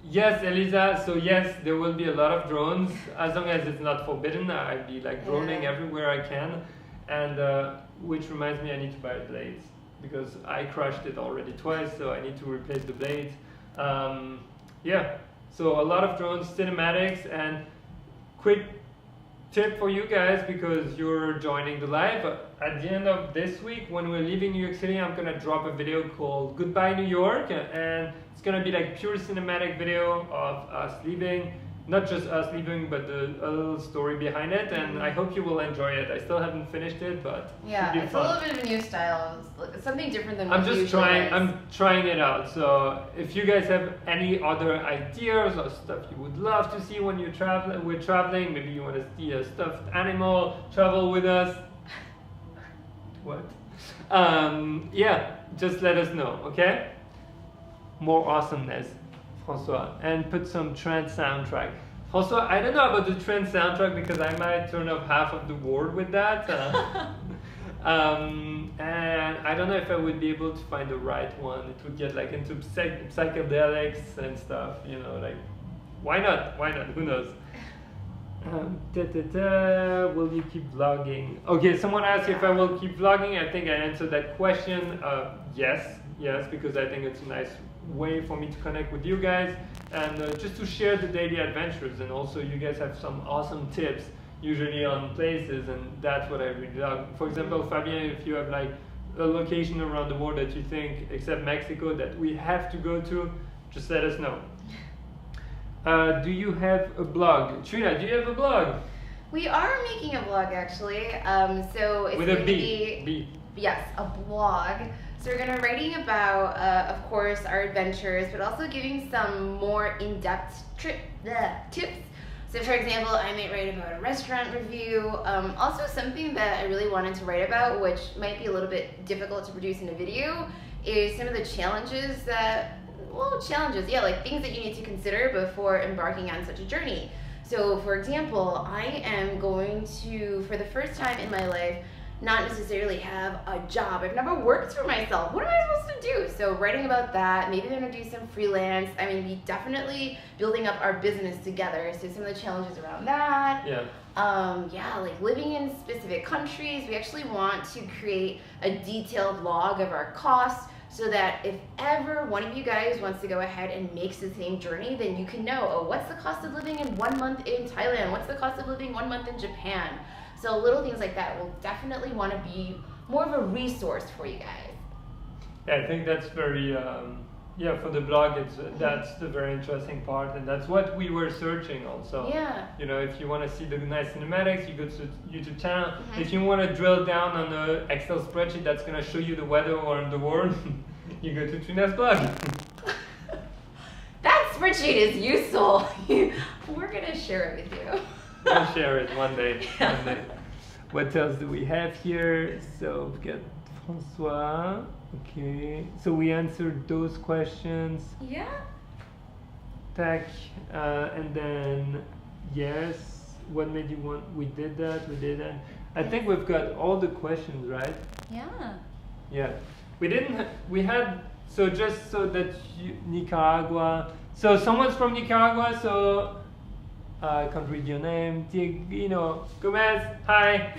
Yes, Elisa, so yes, there will be a lot of drones, as long as it's not forbidden. I'd be like droning everywhere I can. And which reminds me, I need to buy blades, because I crashed it already twice, so I need to replace the blades. Yeah, so a lot of drones, cinematics, and quick tip for you guys, because you're joining the live. At the end of this week, when we're leaving New York City, I'm gonna drop a video called Goodbye New York, and it's gonna be like pure cinematic video of us leaving, not just us leaving, but a little story behind it, and I hope you will enjoy it. I still haven't finished it, but yeah, it should be it's fun. a little bit of a new style. It's something different than what I'm just usually trying. is. I'm trying it out. So if you guys have any other ideas or stuff you would love to see when we're traveling, maybe you want to see a stuffed animal travel with us. What? Yeah, just let us know. Okay. More awesomeness, François, and put some trend soundtrack. François, I don't know about the trend soundtrack because I might turn off half of the world with that. And I don't know if I would be able to find the right one. It would get like into psychedelics and stuff, you know, like why not? Why not? Who knows? Will you keep vlogging? Okay, someone asked if I will keep vlogging. I think I answered that question. Yes, because I think it's a nice way for me to connect with you guys and just to share the daily adventures, and also you guys have some awesome tips usually on places, and that's what I really love. For example, Fabien, if you have like a location around the world that you think, except Mexico, that we have to go to, just let us know. Do you have a blog? Trina, do you have a blog? We are making a blog actually. So it's with a going B. to be yes, a blog. So we're going to be writing about, of course, our adventures, but also giving some more in-depth tips. So for example, I might write about a restaurant review. Also something that I really wanted to write about, which might be a little bit difficult to produce in a video, is some of the challenges like things that you need to consider before embarking on such a journey. So for example, I am going to, for the first time in my life, not necessarily have a job. I've never worked for myself. What am I supposed to do? So writing about that, maybe I'm gonna do some freelance. I mean, we definitely building up our business together. So some of the challenges around that. Yeah. Like living in specific countries. We actually want to create a detailed log of our costs so that if ever one of you guys wants to go ahead and makes the same journey, then you can know, oh, what's the cost of living in 1 month in Thailand? What's the cost of living 1 month in Japan? So little things like that will definitely want to be more of a resource for you guys. Yeah, I think that's very, for the blog, that's the very interesting part, and that's what we were searching also. Yeah. You know, if you want to see the nice cinematics, you go to YouTube channel. If you want to drill down on the Excel spreadsheet that's going to show you the weather around the world, you go to Trina's blog. That spreadsheet is useful. We're going to share it with you. We'll share it one day. One day. What else do we have here? So we've got François. Okay. So we answered those questions. Yeah. Tac. And then yes. What made you want? We did that. We did that. I think we've got all the questions, right? Yeah. Yeah. We didn't. We had. So just so that Nicaragua. So someone's from Nicaragua. So. I can't read your name. Diego Gomez. Hi.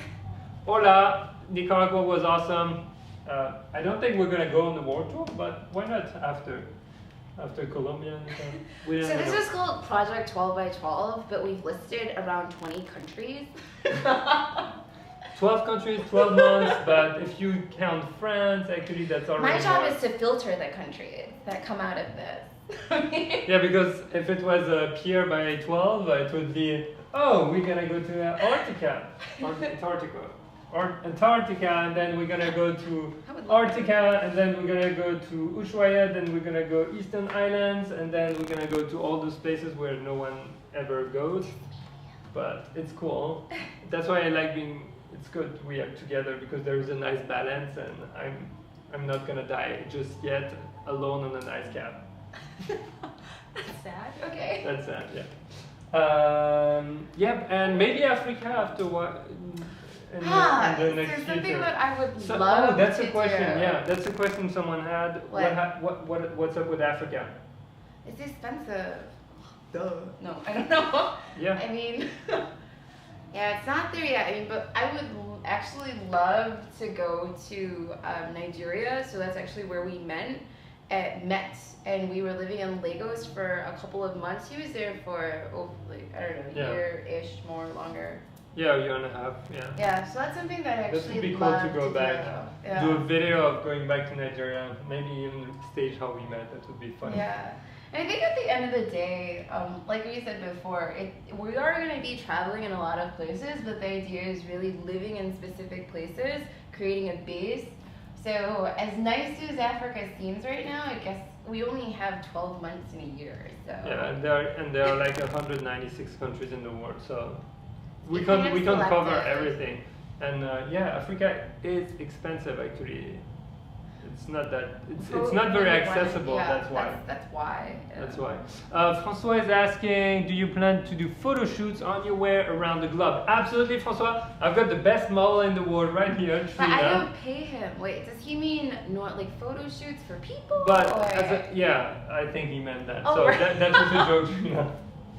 Hola. Nicaragua was awesome. I don't think we're gonna go on the world tour, but why not after Colombia? So this is called Project 12 by 12, but we've listed around 20 countries. 12 countries, 12 months, but if you count France, actually that's already My job more. is to filter the countries that come out of this. Yeah, because if it was Pierre by 12, it would be, oh, we're gonna go to Antarctica, and then we're gonna go to Arctica, and then we're gonna go to Ushuaia, then we're gonna go Eastern Islands, and then we're gonna go to all those places where no one ever goes. But it's cool. That's why I like being. It's good we are together because there is a nice balance, and I'm not gonna die just yet alone on a nice cab. That's sad. Okay. That's sad. Yeah. Yep. And maybe Africa after what. In the next so something future. that I would love. Oh, that's a to question. do. Yeah, that's a question someone had. What's up with Africa? It's expensive. Duh. No, I don't know. Yeah. I mean, yeah, it's not there yet. I mean, but I would actually love to go to Nigeria. So that's actually where we met, and we were living in Lagos for a couple of months. He was there for I don't know, a year-ish, more longer. Yeah, a year and a half. Yeah. Yeah, so that's something that I actually That would be cool to go back. Yeah. Do a video of going back to Nigeria. Maybe even stage how we met. That would be fun. Yeah. And I think at the end of the day, like we said before, we are going to be traveling in a lot of places, but the idea is really living in specific places, creating a base. So as nice as Africa seems right now, I guess we only have 12 months in a year. So yeah, and there are like 196 countries in the world, so we can't cover everything. And yeah, Africa is expensive actually. It's not that it's not very accessible. Yeah, that's why. That's why. Yeah. That's why. François is asking, do you plan to do photo shoots on your way around the globe? Absolutely, François. I've got the best model in the world right here, Trina. But I don't pay him. Wait, does he mean not like photo shoots for people? But or? yeah, I think he meant that. Oh, so right. that was a joke, Trina.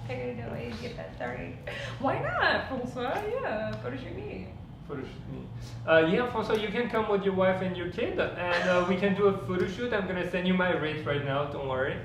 I didn't know I didn't get that. Sorry. Why not, François? Yeah, photo shoot me. Photo shoot me. Yeah, François, you can come with your wife and your kid, and we can do a photo shoot. I'm gonna send you my rates right now. Don't worry.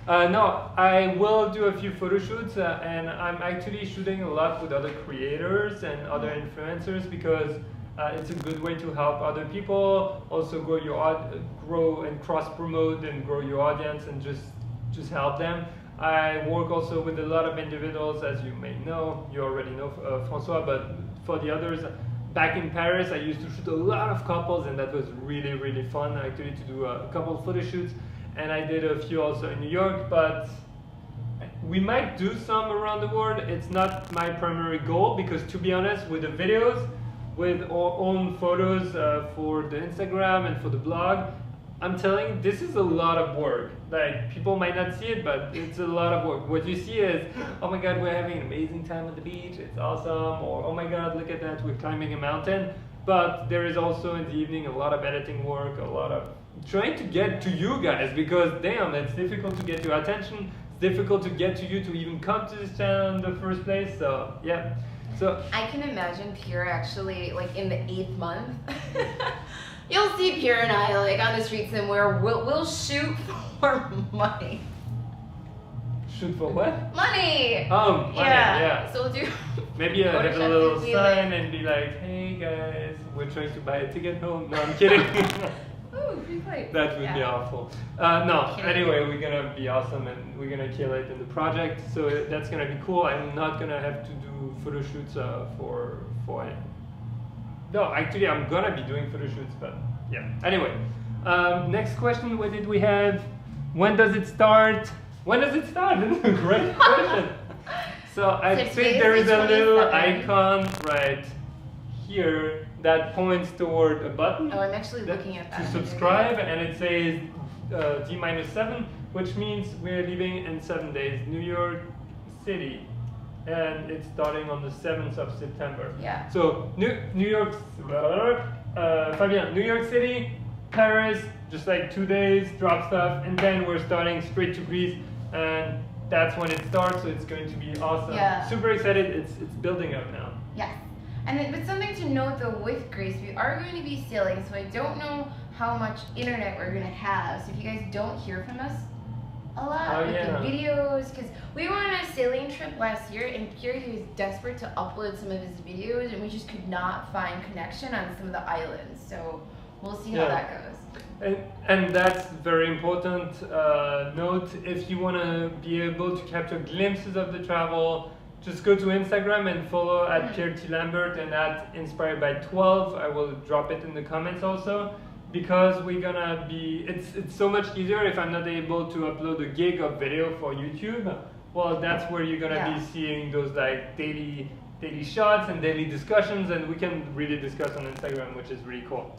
No, I will do a few photo shoots, and I'm actually shooting a lot with other creators and other influencers because it's a good way to help other people, also grow and cross promote and grow your audience and just help them. I work also with a lot of individuals, as you may know. You already know François, but for the others, back in Paris, I used to shoot a lot of couples, and that was really, really fun actually to do a couple photo shoots. And I did a few also in New York, but we might do some around the world. It's not my primary goal because, to be honest, with the videos, with our own photos for the Instagram and for the blog, I'm telling you, this is a lot of work. Like, people might not see it, but it's a lot of work. What you see is, oh my God, we're having an amazing time at the beach, it's awesome, or oh my God, look at that, we're climbing a mountain. But there is also in the evening a lot of editing work, a lot of trying to get to you guys, because damn, it's difficult to get your attention, it's difficult to get to you to even come to this channel in the first place, so yeah. So I can imagine Pierre actually, like in the 8th month, you'll see Pierre and I like on the street somewhere. We'll shoot for money. Shoot for what? Money. Oh, money. Yeah. So we'll do. Maybe have a little sign and be like, "Hey guys, we're trying to buy a ticket home." No, I'm kidding. Ooh, free flight. That would be awful. No, anyway, we're gonna be awesome and we're gonna kill it in the project. So that's gonna be cool. I'm not gonna have to do photo shoots for it. No, actually, I'm gonna be doing photo shoots, but yeah. Anyway, next question. What did we have? When does it start? When does it start? Great question. So I think there is a little icon right here that points toward a button. Oh, I'm actually looking at that. To subscribe, and it says D-7, which means we're leaving in 7 days. New York City. And it's starting on the 7th of September. Yeah. So New York, Fabien, New York City, Paris, just like 2 days, drop stuff, and then we're starting straight to Greece, and that's when it starts. So it's going to be awesome. Yeah. Super excited. It's building up now. Yes. And then, but something to note though with Greece, we are going to be sailing, so I don't know how much internet we're going to have. So if you guys don't hear from us a lot with the videos, because we were on a sailing trip last year, and Pierre, he was desperate to upload some of his videos, and we just could not find connection on some of the islands. So we'll see how that goes. And that's very important note. If you want to be able to capture glimpses of the travel, just go to Instagram and follow at Pierre T. Lambert and at Inspired by 12. I will drop it in the comments also, because we're gonna be, it's so much easier if I'm not able to upload a gig of video for YouTube. Well, that's where you're gonna be seeing those like daily shots and daily discussions, and we can really discuss on Instagram, which is really cool.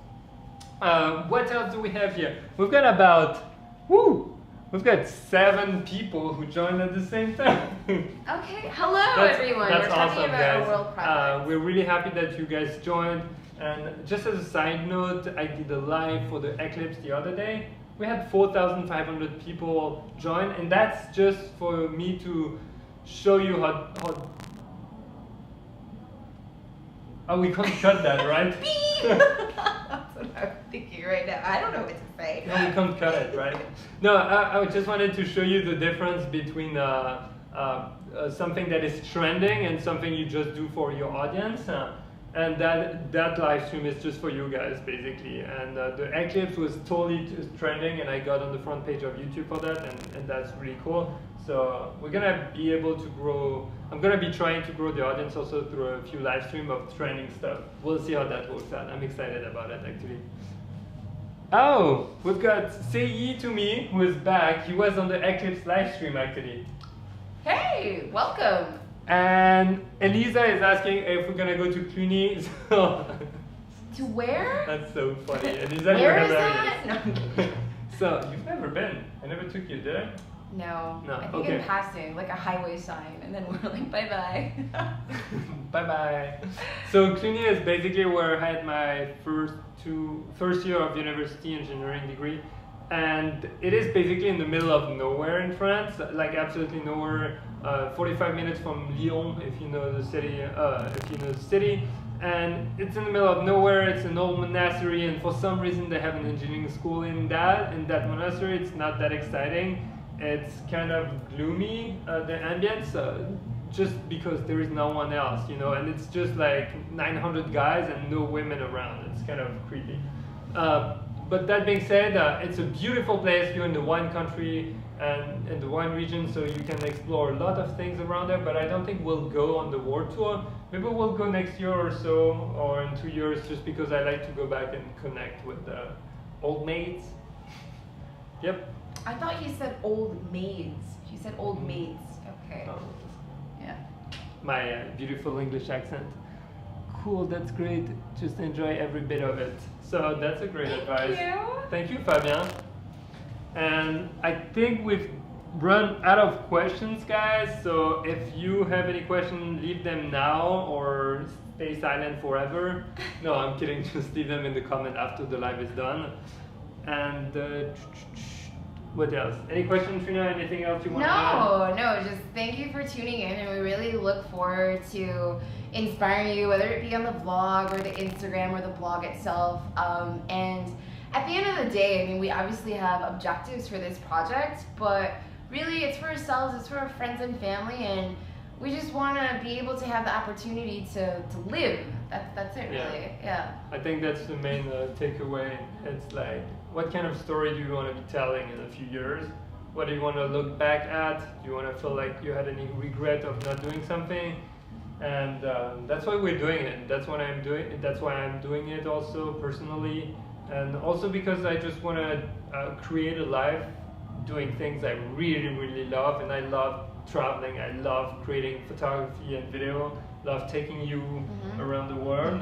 What else do we have here? We've got we've got 7 people who joined at the same time. Okay, hello everyone. That's we're talking awesome, about guys. our world project. We're really happy that you guys joined. And just as a side note, I did a live for the eclipse the other day. We had 4,500 people join, and that's just for me to show you how oh, we can't cut that, right? That's what I'm thinking right now. I don't know what to say. No, we can't cut it, right? No, I just wanted to show you the difference between something that is trending and something you just do for your audience. and that live stream is just for you guys basically. And the eclipse was totally trending, and I got on the front page of YouTube for that, and that's really cool. So we're gonna be able to grow. I'm gonna be trying to grow the audience also through a few live stream of trending stuff. We'll see how that works out. I'm excited about it actually. Oh, we've got Sei to me who is back. He was on the eclipse live stream actually. Hey, welcome. And Elisa is asking if we're gonna go to Cluny. So To where? that's so funny. Elisa, Where is that? No, I'm kidding. So you've never been? I never took you, did I? No. No, I think okay. in passing, like a highway sign, and then we're like, bye bye. Bye bye. So Cluny is basically where I had my first year of university engineering degree, and it is basically in the middle of nowhere in France, like absolutely nowhere. 45 minutes from Lyon, if you know the city. And it's in the middle of nowhere. It's an old monastery, and for some reason they have an engineering school in that monastery. It's not that exciting. It's kind of gloomy, the ambience, just because there is no one else, you know, and it's just like 900 guys and no women around. It's kind of creepy. But that being said, it's a beautiful place. You're in the wine country and in the wine region, so you can explore a lot of things around there, but I don't think we'll go on the world tour. Maybe we'll go next year or so, or in 2 years, just because I like to go back and connect with old mates. Yep. I thought you said old maids. You said old maids. Okay. Oh. Yeah. My beautiful English accent. Cool, that's great. Just enjoy every bit of it. So that's a great advice. Thank you, Fabien. And I think we've run out of questions, guys. So if you have any questions, leave them now or stay silent forever. No, I'm kidding. Just leave them in the comment after the live is done. And what else? Any questions, Trina? Anything else you want to add? No, just thank you for tuning in, and we really look forward to inspiring you, whether it be on the vlog or the Instagram or the blog itself. And at the end of the day, I mean, we obviously have objectives for this project, but really it's for ourselves, it's for our friends and family, and we just want to be able to have the opportunity to live. That's it, really. Yeah. I think that's the main takeaway. It's like, what kind of story do you want to be telling in a few years? What do you want to look back at? Do you want to feel like you had any regret of not doing something? And that's why we're doing it. That's why I'm doing it. That's why I'm doing it also personally, and also because I just want to create a life doing things I really, really love, and I love traveling. I love creating photography and video. Love taking you around the world,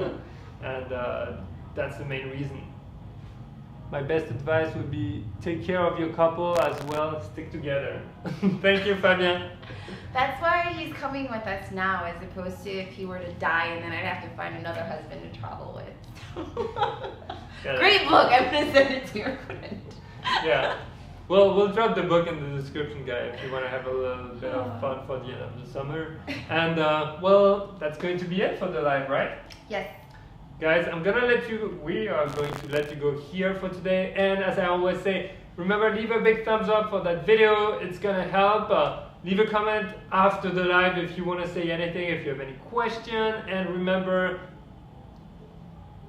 and that's the main reason. My best advice would be take care of your couple as well. Stick together. Thank you, Fabien. That's why he's coming with us now, as opposed to if he were to die and then I'd have to find another husband to travel with. Yeah, great book. I'm gonna send it to your friend. Yeah. Well, we'll drop the book in the description, guys, if you want to have a little bit of fun for the end of the summer. And well, that's going to be it for the live, right? Yes. Guys, we are going to let you go here for today. And as I always say, remember, leave a big thumbs up for that video. It's gonna help. Leave a comment after the live if you want to say anything, if you have any question. And remember,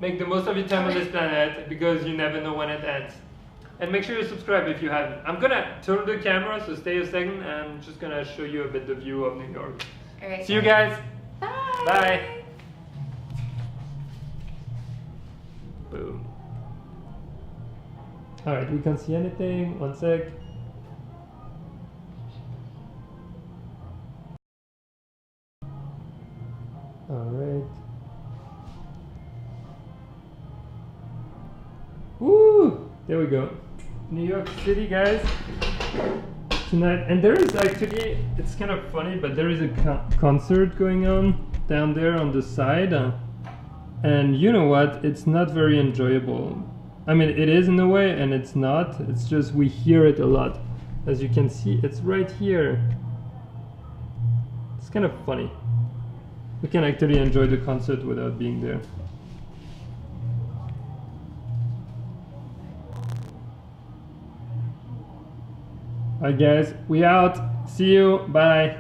make the most of your time on this planet, because you never know when it ends. And make sure you subscribe if you haven't. I'm gonna turn the camera, so stay a second, and I'm just gonna show you a bit the view of New York. All right. See you guys. Bye. Bye. Boom. All right, we can't see anything. One sec. All right. Woo! There we go. New York City, guys. Tonight, and there is actually, it's kind of funny, but there is a concert going on down there on the side. And you know what? It's not very enjoyable. I mean, it is in a way, and it's not. It's just we hear it a lot. As you can see, it's right here. It's kind of funny. We can actually enjoy the concert without being there. Alright guys, we out. See you. Bye.